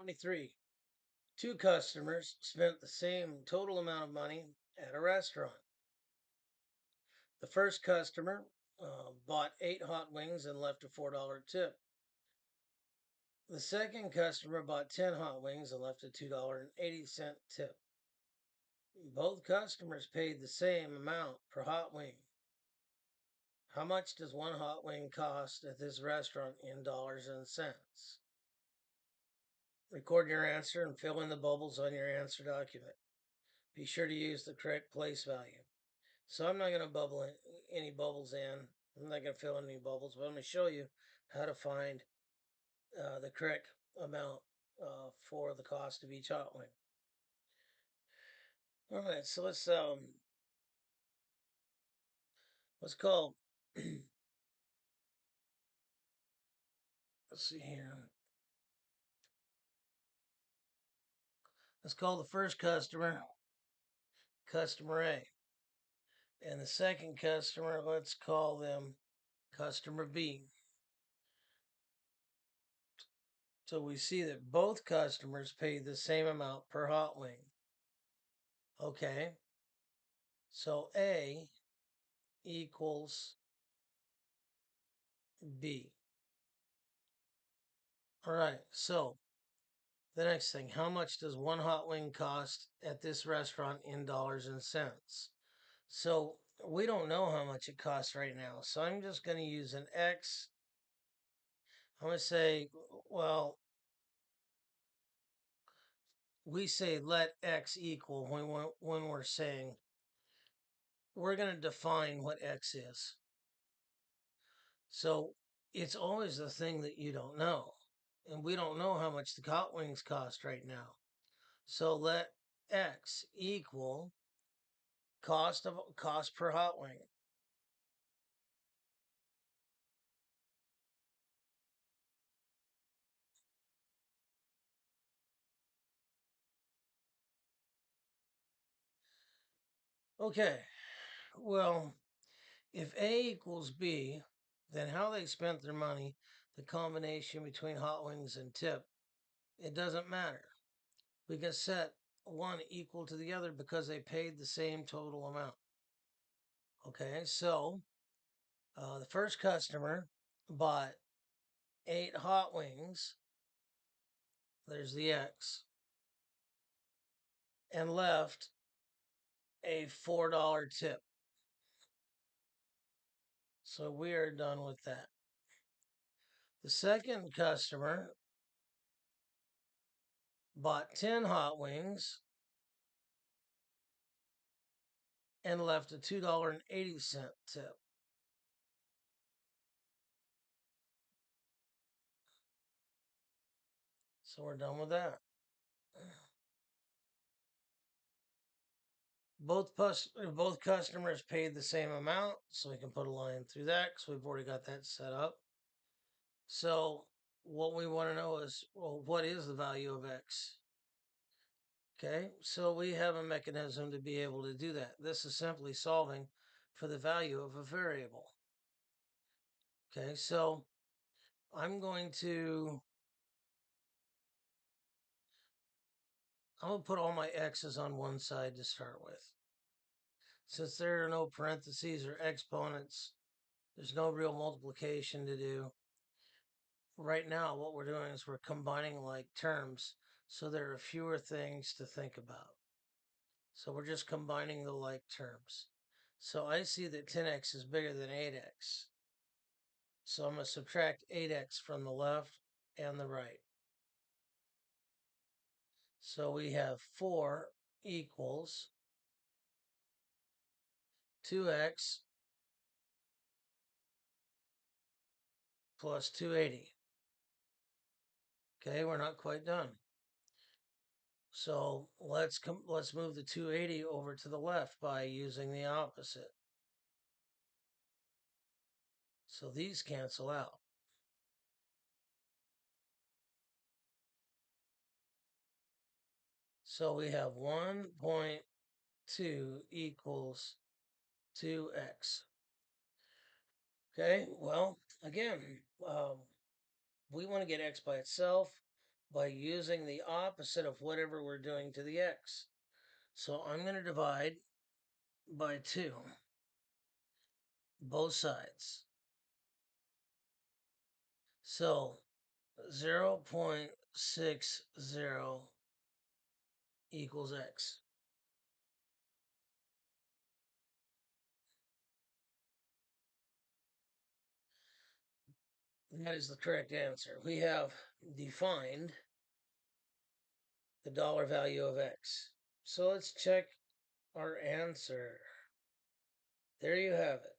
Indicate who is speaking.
Speaker 1: 23. Two customers spent the same total amount of money at a restaurant. The first customer bought 8 hot wings and left a $4 tip. The second customer bought 10 hot wings and left a $2.80 tip. Both customers paid the same amount per hot wing. How much does one hot wing cost at this restaurant in dollars and cents? Record your answer and fill in the bubbles on your answer document. Be sure to use the correct place value. So I'm not going to bubble any bubbles in. I'm not going to fill in any bubbles, but I'm going to show you how to find the correct amount for the cost of each hot wing. All right, so let's call. Let's see here. Let's call the first customer customer A, and the second customer, let's call them customer B. So we see that both customers paid the same amount per hot wing. Okay, so A equals B. All right, so the next thing, how much does one hot wing cost at this restaurant in dollars and cents? So we don't know how much it costs right now. So I'm just going to use an X. I'm going to say, well, we say let X equal when we're saying we're going to define what X is. So it's always the thing that you don't know. And we don't know how much the hot wings cost right now. So let X equal cost per hot wing. Okay, well, if A equals B, then how they spent their money, the combination between hot wings and tip, it doesn't matter. We can set one equal to the other because they paid the same total amount. Okay, so the first customer bought 8 hot wings. There's the X. And left a $4 tip. So we are done with that. The second customer bought 10 hot wings and left a $2.80 tip. So we're done with that. Both customers paid the same amount, so we can put a line through that because we've already got that set up. So what we want to know is, well, what is the value of X? Okay, so we have a mechanism to be able to do that. This is simply solving for the value of a variable. Okay, so I'm going to put all my x's on one side to start with. Since there are no parentheses or exponents, there's no real multiplication to do. Right now, what we're doing is we're combining like terms, so there are fewer things to think about. So we're just combining the like terms. So I see that 10x is bigger than 8x. So I'm going to subtract 8x from the left and the right. So we have 4 equals 2x plus 280. Okay, we're not quite done. So let's move the 280 over to the left by using the opposite. So these cancel out. So we have 1.2 equals 2x. Okay, well, again, we want to get x by itself, by using the opposite of whatever we're doing to the x. So I'm going to divide by 2, both sides. So 0.60 equals x. That is the correct answer. We have defined the dollar value of x. So let's check our answer. There you have it.